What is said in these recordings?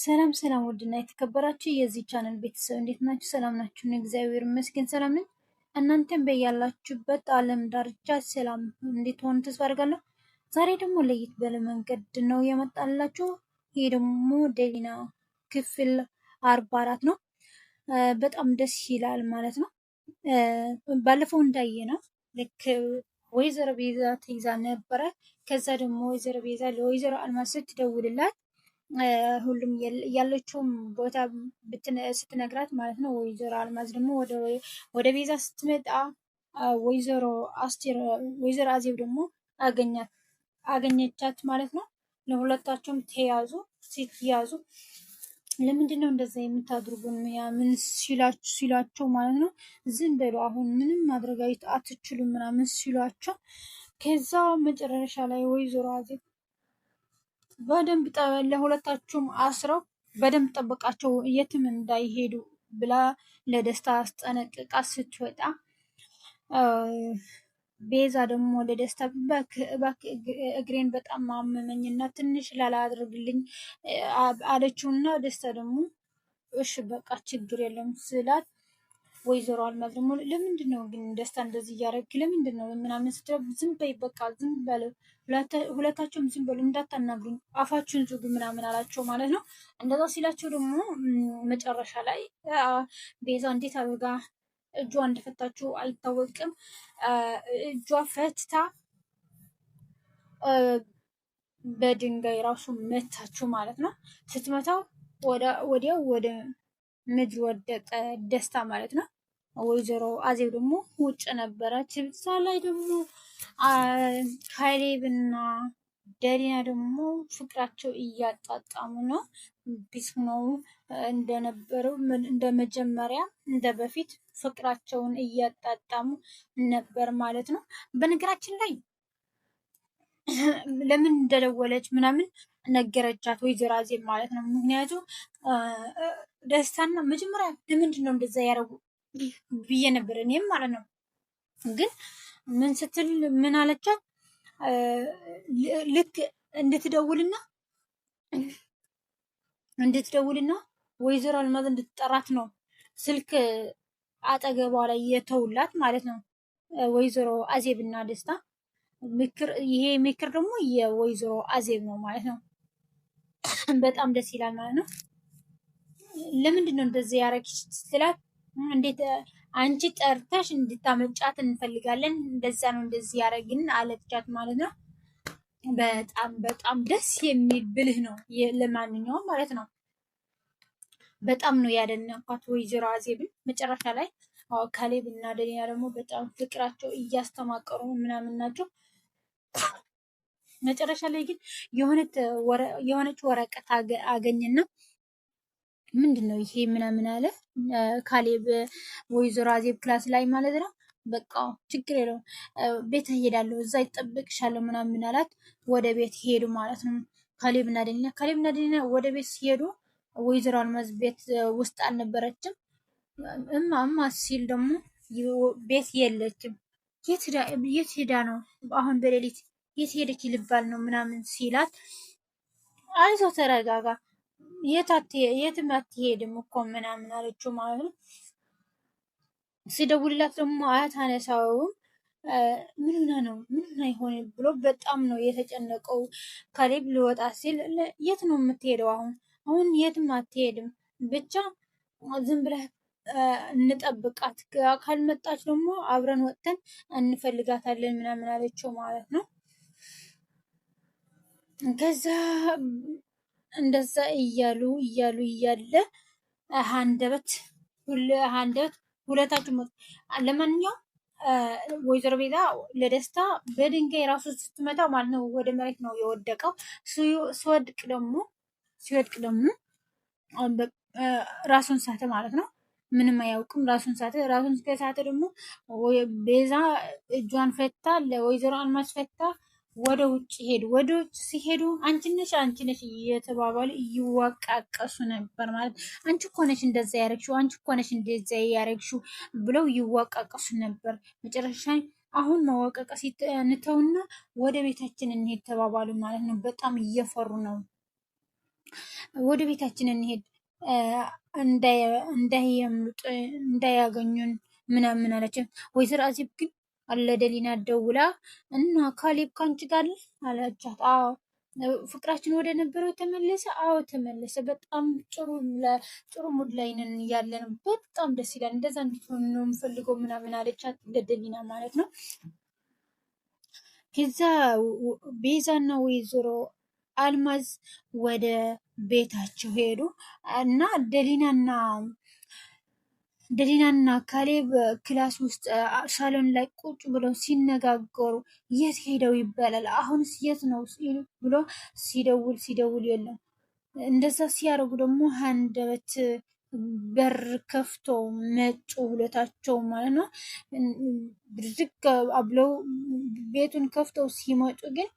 ሰላም ሰላም ውድና የተከበራችሁ የዚህ ቻናል ቤተሰብ እንዴት ናችሁ? ሰላም ናችሁ? እግዚአብሔር ይመስገን ሰላም ነኝ። እናንተም በያላችሁበት ዓለም ዳርቻ ሰላም እንድትሆኑ ተስፋ አደርጋለሁ። ዛሬ ደግሞ ለየት ባለ መንገድ ነው የመጣላችሁ። ይሄ ደግሞ ደሊና ክፍል 44 ነው። በጣም ደስ ይላል ማለት ነው። ባለፈው እንዳየነው ልክ ወይዘሮ ቤዛ ተይዛ ነበረ። ከዛ ደግሞ ወይዘሮ ቤዛ ለወይዘሮ አልማዝ ስትደውልላት ሁሉም ያለችውም ቦታ ስትነግራት ማለት ነው። ወይዘሮ አልማዝ ደግሞ ወደ ቤዛ ስትመጣ ወይዘሮ አስቴር ወይዘሮ አዜብ ደግሞ አገኘቻት ማለት ነው። ለሁለታቸውም ተያዙ። ሲያዙ ለምንድን ነው እንደዛ የምታድርጉን? ምን ሲሏቸው ማለት ነው። ዝም በሉ አሁን ምንም ማድረግ አትችሉም ምናምን ሲሏቸው ከዛ መጨረሻ ላይ ወይዘሮ አዜብ በደንብ ለሁለታቸውም አስረው በደንብ ጠበቃቸው የትም እንዳይሄዱ ብላ ለደስታ አስጠነቅቃ ስትወጣ ቤዛ ደግሞ ለደስታ እግሬን በጣም አመመኝና ትንሽ ላላ አድርግልኝ አለችውና ደስታ ደግሞ እሺ በቃ ችግር የለም ስላት ወይዘሮ አልማዝ ደግሞ ለምንድን ነው ግን ደስታ እንደዚህ እያደረግ ለምንድን ነው ምናምን ስትለው ዝም በይ በቃ ዝም በል ሁለታቸውም ዝም በሉ እንዳታናግሩኝ አፋችሁን ዝጉ ምናምን አላቸው ማለት ነው። እንደዛ ሲላቸው ደግሞ መጨረሻ ላይ ቤዛ እንዴት አድርጋ እጇ እንደፈታችው አይታወቅም። እጇ ፈትታ በድንጋይ ራሱ መታችው ማለት ነው። ስትመታው ወዲያው ወደ ምድር ወደቀ ደስታ ማለት ነው። ወይዘሮ አዜብ ደግሞ ውጭ ነበረች። ብዛ ላይ ደግሞ ካሌብና ደሊና ደግሞ ፍቅራቸው እያጣጣሙ ነው። ቢስሙ እንደነበረው እንደ መጀመሪያ እንደ በፊት ፍቅራቸውን እያጣጣሙ ነበር ማለት ነው። በነገራችን ላይ ለምን እንደደወለች ምናምን ነገረቻት ወይዘሮ አዜብ ማለት ነው። ምክንያቱም ደስታና መጀመሪያ ለምንድን ነው እንደዛ ያደረጉ ብዬ ነበር እኔም ማለት ነው። ግን ምን ስትል ምን አለቻት? ልክ እንድትደውልና ወይዘሮ አልማዝ እንድትጠራት ነው ስልክ አጠገቧ ላይ የተውላት ማለት ነው። ወይዘሮ አዜብና ደስታ ይሄ ምክር ደግሞ የወይዘሮ አዜብ ነው ማለት ነው። በጣም ደስ ይላል ማለት ነው። ለምንድን ነው እንደዚህ ያደረግሽ ስትላት እንዴት አንቺ ጠርተሽ እንድታመጫት እንፈልጋለን እንደዛ ነው እንደዚህ ያደረግን አለቻት ማለት ነው። በጣም በጣም ደስ የሚል ብልህ ነው ለማንኛውም ማለት ነው። በጣም ነው ያደነኳት ወይዘሮ አዜብን መጨረሻ ላይ ካሌብ እና ደሊና ደግሞ በጣም ፍቅራቸው እያስተማቀሩ ምናምን ናቸው። መጨረሻ ላይ ግን የሆነች ወረቀት አገኘና ምንድን ነው ይሄ ምናምን አለ ካሌብ ወይዘሮ አዜብ ክላስ ላይ ማለት ነው። በቃ ችግር የለውም ቤት ሄዳለሁ እዛ ይጠብቅሻለሁ ምናምን አላት። ወደ ቤት ሄዱ ማለት ነው። ካሌብና ደሊና ወደ ቤት ሲሄዱ ወይዘሮ አልማዝ ቤት ውስጥ አልነበረችም። እማ ሲል ደግሞ ቤት የለችም። የት ሄዳ ነው አሁን በሌሊት የት ሄደች ልባል ነው ምናምን ሲላት አይዞ ተረጋጋ የትም አትሄድም እኮ ምናምን አለችው ማለት ነው። ሲደውልላት ደግሞ አያታነሳውም። ምን ሆነ ነው ምን ሆነ ይሆን ብሎ በጣም ነው የተጨነቀው። ካሌብ ሊወጣ ሲል የት ነው የምትሄደው? አሁን የትም አትሄድም ብቻ ዝም ብለህ እንጠብቃት ካልመጣች ደግሞ አብረን ወጥተን እንፈልጋታለን ምናምን አለችው ማለት ነው። ከዛ እንደዛ እያሉ እያለ አንደበት ሁለታችሁ ለማንኛውም ወይዘሮ ቤዛ ለደስታ በድንጋይ ራሱ ስትመታው ማለት ነው ወደ መሬት ነው የወደቀው። ሲወድቅ ደግሞ ራሱን ሳተ ማለት ነው። ምንም አያውቅም። ራሱን ሳተ። ራሱን ከሳተ ደግሞ ቤዛ እጇን ፈታ ለወይዘሮ አልማዝ ፈታ ወደ ውጭ ሄዱ። ወደ ውጭ ሲሄዱ አንቺ ነሽ እየተባባሉ እይዋቃቀሱ ነበር ማለት አንቺ እኮ ነሽ እንደዛ ያረግሽው፣ አንቺ እኮ ነሽ እንደዛ ያረግሽው ብለው ይዋቃቀሱ ነበር። መጨረሻ አሁን መዋቀቀስ እንተውና ወደ ቤታችን እንሄድ ተባባሉ ማለት ነው። በጣም እየፈሩ ነው። ወደ ቤታችን እንሄድ እንዳያገኙን ምናምን አለችም። ወይዘሮ አዜብ ግን ለደሊና ደውላ እና ካሌብ ካንቺ ጋር አለቻት። አዎ ፍቅራችን ወደ ነበረው ተመለሰ። አዎ ተመለሰ። በጣም ጥሩ ሙድ ላይ ነን ያለን። በጣም ደስ ይላል። እንደዛ እንድትሆን ነው የምፈልገው ምናምን አለቻት ለደሊና ማለት ነው። ከዛ ቤዛና ወይዘሮ አልማዝ ወደ ቤታቸው ሄዱ እና ደሊናና ካሌብ ክላስ ውስጥ ሳሎን ላይ ቁጭ ብለው ሲነጋገሩ የት ሄደው ይባላል። አሁንስ የት ነው ብሎ ሲደውል የለም። እንደዛ ሲያደርጉ ደግሞ አንደበት በር ከፍቶ መጡ ሁለታቸው ማለት ነው። ዝግ ብለው ቤቱን ከፍተው ሲመጡ ግን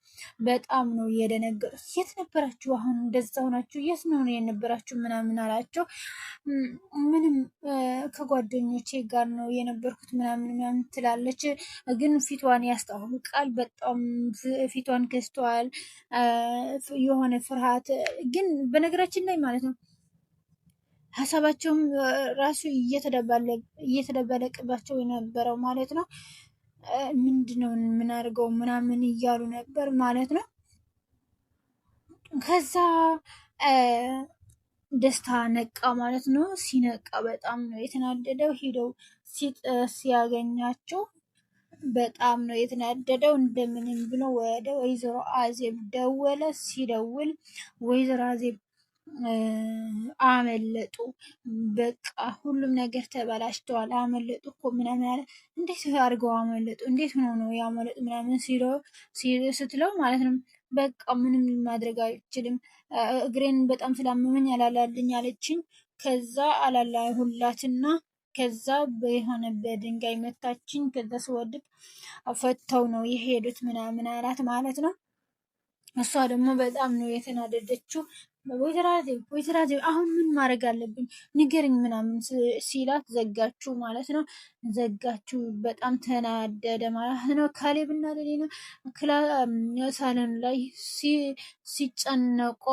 በጣም ነው የደነገጡት። የት ነበራችሁ? አሁን እንደዛ ሆናችሁ የት ነው የነበራችሁ? ምናምን አላቸው። ምንም ከጓደኞቼ ጋር ነው የነበርኩት ምናምን ትላለች። ግን ፊቷን ያስታውቃል። በጣም ፊቷን ከስተዋል። የሆነ ፍርሃት ግን በነገራችን ላይ ማለት ነው ሀሳባቸውም ራሱ እየተደበለቅባቸው የነበረው ማለት ነው። ምንድነው የምናደርገው ምናምን እያሉ ነበር ማለት ነው። ከዛ ደስታ ነቃ ማለት ነው። ሲነቃ በጣም ነው የተናደደው። ሄደው ሲያገኛቸው በጣም ነው የተናደደው። እንደምንም ብሎ ወደ ወይዘሮ አዜብ ደወለ። ሲደውል ወይዘሮ አዜብ አመለጡ። በቃ ሁሉም ነገር ተበላሽተዋል። አመለጡ እኮ ምናምን አለ። እንዴት አድርገው አመለጡ? እንዴት ሆኖ ነው ያመለጡ? ምናምን ስትለው ማለት ነው በቃ ምንም ማድረግ አልችልም፣ እግሬን በጣም ስላመመኝ አላላልኝ አለችኝ። ከዛ አላላሁላትና ከዛ የሆነ በድንጋይ መታችኝ። ከዛ ስወድቅ ፈተው ነው የሄዱት ምናምን አላት ማለት ነው። እሷ ደግሞ በጣም ነው የተናደደችው። ወይዘሮ አዜብ አሁን ምን ማድረግ አለብኝ ንገርኝ ምናምን ሲላት ዘጋችሁ ማለት ነው። ዘጋችሁ። በጣም ተናደደ ማለት ነው። ካሌብ እና ደሊና ሳሎን ላይ ሲጨነቆ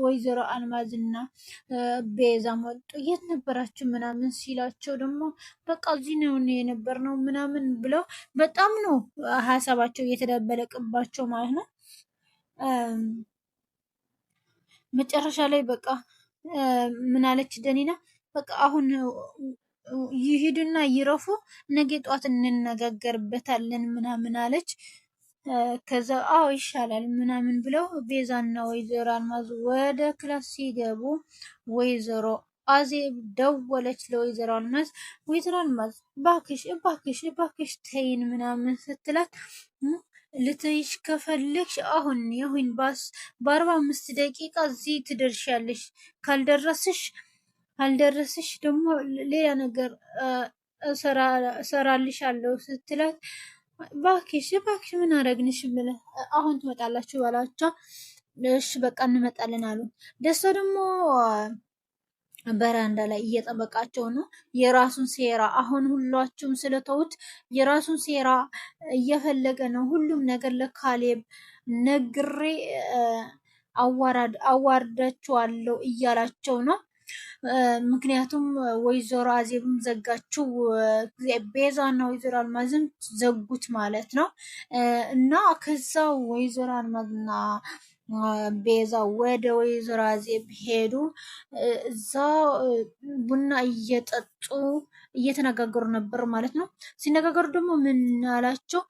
ወይዘሮ አልማዝና ቤዛ መጡ። የት ነበራችሁ ምናምን ሲላቸው ደግሞ በቃ እዚህ ነው የነበርነው ምናምን ብለው በጣም ነው ሀሳባቸው እየተደበለቅባቸው ማለት ነው። መጨረሻ ላይ በቃ ምን አለች ደኒና በቃ አሁን ይሄዱና ይረፉ፣ ነገ ጧት እንነጋገርበታለን ምናምን አለች። ከዛ አዎ ይሻላል ምናምን ብለው ቤዛና ወይዘሮ አልማዝ ወደ ክላስ ሲገቡ ወይዘሮ አዜብ ደወለች ለወይዘሮ አልማዝ። ወይዘሮ አልማዝ እባክሽ ተይን ምናምን ስትላት ልትይሽ ከፈለግሽ አሁን ይሁን በ45 ደቂቃ እዚህ ትደርሻለሽ። ካልደረስሽ ደግሞ ሌላ ነገር እሰራልሻለሁ ስትላት እባክሽ ምን አረግንሽ ብለህ አሁን ትመጣላችሁ ባላቸው እሺ በቃ እንመጣለን አሉ። ደስታ ደግሞ በረንዳ ላይ እየጠበቃቸው ነው። የራሱን ሴራ አሁን ሁላችሁም ስለተውት የራሱን ሴራ እየፈለገ ነው። ሁሉም ነገር ለካሌብ ነግሬ አዋርዳችኋለሁ እያላቸው ነው። ምክንያቱም ወይዘሮ አዜብም ዘጋችው፣ ቤዛና ወይዘሮ አልማዝም ዘጉት ማለት ነው። እና ከዛ ወይዘሮ አልማዝና ቤዛ ወደ ወይዘሮ አዜብ ሄዱ። እዛ ቡና እየጠጡ እየተነጋገሩ ነበር ማለት ነው። ሲነጋገሩ ደግሞ ምን አላቸው?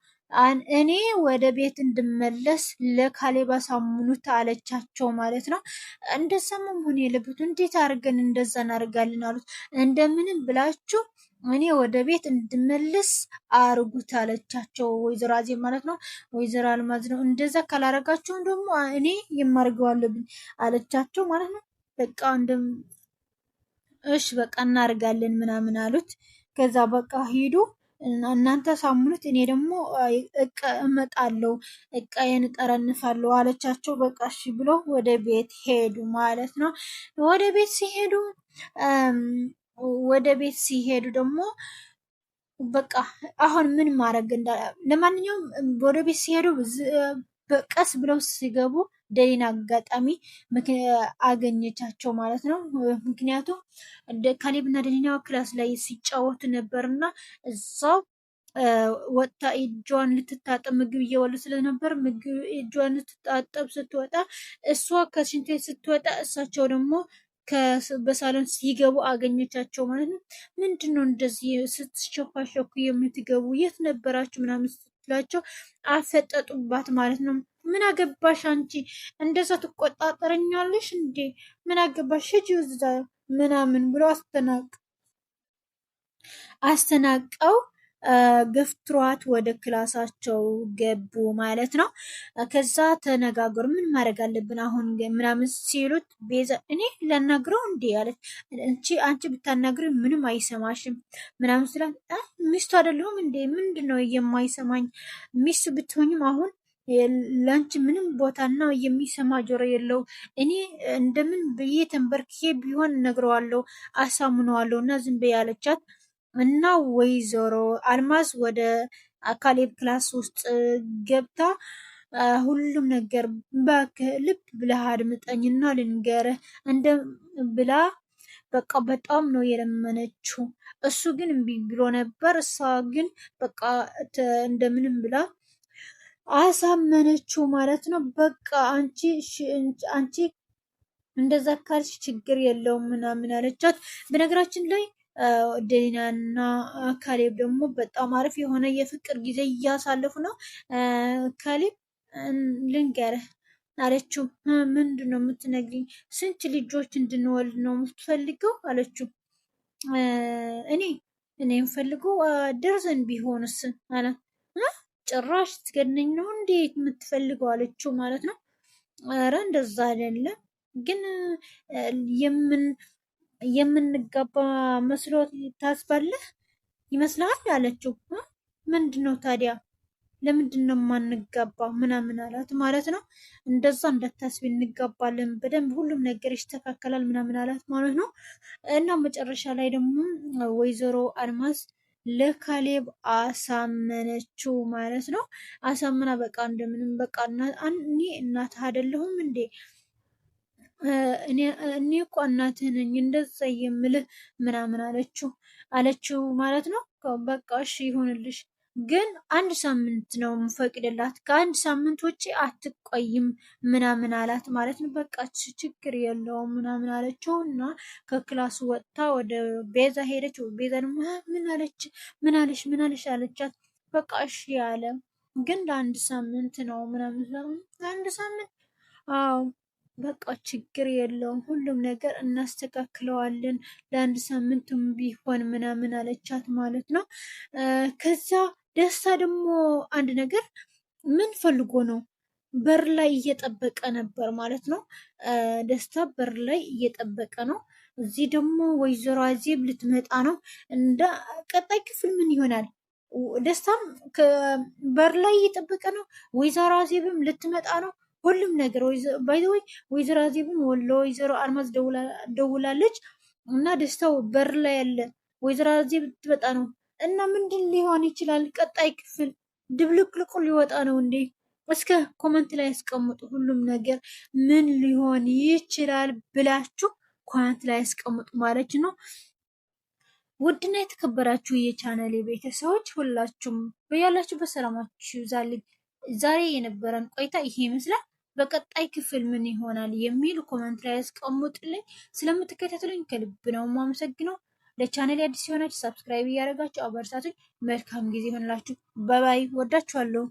እኔ ወደ ቤት እንድመለስ ለካሌብ አሳምኑት አለቻቸው ማለት ነው። እንደዛም መሆን የለበቱ እንዴት አድርገን እንደዛ እናደርጋለን አሉት። እንደምንም ብላችሁ እኔ ወደ ቤት እንድመለስ አርጉት አለቻቸው ወይዘሮ አዜብ ማለት ነው። ወይዘሮ አልማዝ ነው እንደዛ ካላረጋቸው ደግሞ እኔ የማርገው አለብኝ አለቻቸው ማለት ነው። በቃ እሺ በቃ እናርጋለን ምናምን አሉት። ከዛ በቃ ሂዱ እናንተ ሳምኑት፣ እኔ ደግሞ እመጣለሁ እቃዬን እጠረንፋለሁ አለቻቸው። በቃ እሺ ብሎ ወደ ቤት ሄዱ ማለት ነው። ወደ ቤት ሲሄዱ ደግሞ በቃ አሁን ምን ማድረግ ለማንኛውም ወደ ቤት ሲሄዱ በቀስ ብለው ሲገቡ ደሊና አጋጣሚ አገኘቻቸው ማለት ነው። ምክንያቱም ካሌብና ደሊና ክላስ ላይ ሲጫወቱ ነበርና እዛው ወጥታ እጇን ልትታጠብ ምግብ እየበሉ ስለነበር ምግብ እጇን ልትታጠብ ስትወጣ እሷ ከሽንት ቤት ስትወጣ እሳቸው ደግሞ በሳሎን ሲገቡ አገኘቻቸው ማለት ነው። ምንድን ነው እንደዚህ ስትሸፋሸኩ የምትገቡ የት ነበራችሁ ምናምን ስትላቸው አፈጠጡባት ማለት ነው። ምን አገባሽ አንቺ እንደዛ ትቆጣጠረኛለሽ እንዴ? ምን አገባሽ ሂጂ እዛ ምናምን ብሎ አስተናቀው ገፍትሯት ወደ ክላሳቸው ገቡ ማለት ነው። ከዛ ተነጋገሩ። ምን ማድረግ አለብን አሁን ምናምን ሲሉት ቤዛ እኔ ላናግረው እንዴ አለች። አንቺ ብታናግሪ ምንም አይሰማሽም ምናምን ስላት ሚስቱ አይደለሁም እንዴ ምንድን ነው የማይሰማኝ? ሚስቱ ብትሆኝም አሁን ለአንቺ ምንም ቦታና የሚሰማ ጆሮ የለው። እኔ እንደምን ብዬ ተንበርክኬ ቢሆን ነግረዋለሁ፣ አሳምነዋለሁ እና ዝም በይ አለቻት። እና ወይዘሮ አልማዝ ወደ ካሌብ ክላስ ውስጥ ገብታ ሁሉም ነገር እባክህ ልብ ብለህ አድምጠኝና ልንገርህ እንደ ብላ በቃ በጣም ነው የለመነችው። እሱ ግን እምቢ ብሎ ነበር። እሷ ግን በቃ እንደምንም ብላ አሳመነችው ማለት ነው። በቃ አንቺ እንደዛ ካልሽ ችግር የለውም ምናምን አለቻት። በነገራችን ላይ ደሊናና ካሌብ ደግሞ በጣም አሪፍ የሆነ የፍቅር ጊዜ እያሳለፉ ነው። ካሌብ ልንገርህ አለችው። ምንድን ነው የምትነግሪኝ? ስንት ልጆች እንድንወልድ ነው የምትፈልገው አለችው። እኔ የምፈልገው ደርዘን ቢሆንስ አለ። ጭራሽ ትገድነኝ ነው እንዴት የምትፈልገው አለችው ማለት ነው። ኧረ እንደዛ አይደለም ግን የምንጋባ መስሎት ታስባለህ ይመስልሃል አለችው። ምንድን ነው ታዲያ ለምንድን ነው የማንጋባ ምናምን አላት ማለት ነው። እንደዛ እንዳታስቢ እንጋባለን በደንብ ሁሉም ነገር ይስተካከላል ምናምን አላት ማለት ነው። እና መጨረሻ ላይ ደግሞ ወይዘሮ አልማዝ ለካሌብ አሳመነችው ማለት ነው። አሳምና በቃ እንደምንም በቃ እኔ እናትህ አይደለሁም እንዴ እኔ እኮ እናትህ ነኝ እንደዛ የምልህ ምናምን አለችው ማለት ነው። በቃ እሺ ይሁንልሽ፣ ግን አንድ ሳምንት ነው የምፈቅድላት ከአንድ ሳምንት ውጭ አትቆይም ምናምን አላት ማለት ነው። በቃ ችግር የለውም ምናምን አለችው እና ከክላሱ ወጥታ ወደ ቤዛ ሄደች። ቤዛ ደግሞ ምን አለሽ አለቻት። በቃ እሺ ያለ ግን ለአንድ ሳምንት ነው ምናምን ለአንድ ሳምንት አዎ በቃ ችግር የለውም ሁሉም ነገር እናስተካክለዋለን ለአንድ ሳምንትም ቢሆን ምናምን አለቻት ማለት ነው። ከዛ ደስታ ደግሞ አንድ ነገር ምን ፈልጎ ነው በር ላይ እየጠበቀ ነበር ማለት ነው። ደስታ በር ላይ እየጠበቀ ነው። እዚህ ደግሞ ወይዘሮ አዜብ ልትመጣ ነው። እንደ ቀጣይ ክፍል ምን ይሆናል? ደስታም በር ላይ እየጠበቀ ነው። ወይዘሮ አዜብም ልትመጣ ነው። ሁሉም ነገር ባይዘወይ ወይዘሮ አዜብም ለወይዘሮ አልማዝ ደውላለች እና ደስታው በር ላይ ያለ ወይዘሮ አዜብ ትመጣ ነው እና ምንድን ሊሆን ይችላል? ቀጣይ ክፍል ድብልቅልቁ ሊወጣ ነው እንዴ? እስከ ኮመንት ላይ ያስቀምጡ። ሁሉም ነገር ምን ሊሆን ይችላል ብላችሁ ኮመንት ላይ ያስቀምጡ ማለት ነው። ውድና የተከበራችሁ የቻናሌ ቤተሰቦች ሁላችሁም በያላችሁ በሰላማችሁ ይብዛልኝ። ዛሬ የነበረን ቆይታ ይሄ ይመስላል። በቀጣይ ክፍል ምን ይሆናል የሚል ኮመንት ላይ ያስቀምጡልኝ። ስለምትከታተሉኝ ከልብ ነው የማመሰግነው። ለቻናሌ አዲስ የሆናችሁ ሰብስክራይብ እያደረጋችሁ አበረታቱኝ። መልካም ጊዜ ይሆንላችሁ። ባይ ባይ። ወዳችኋለሁ።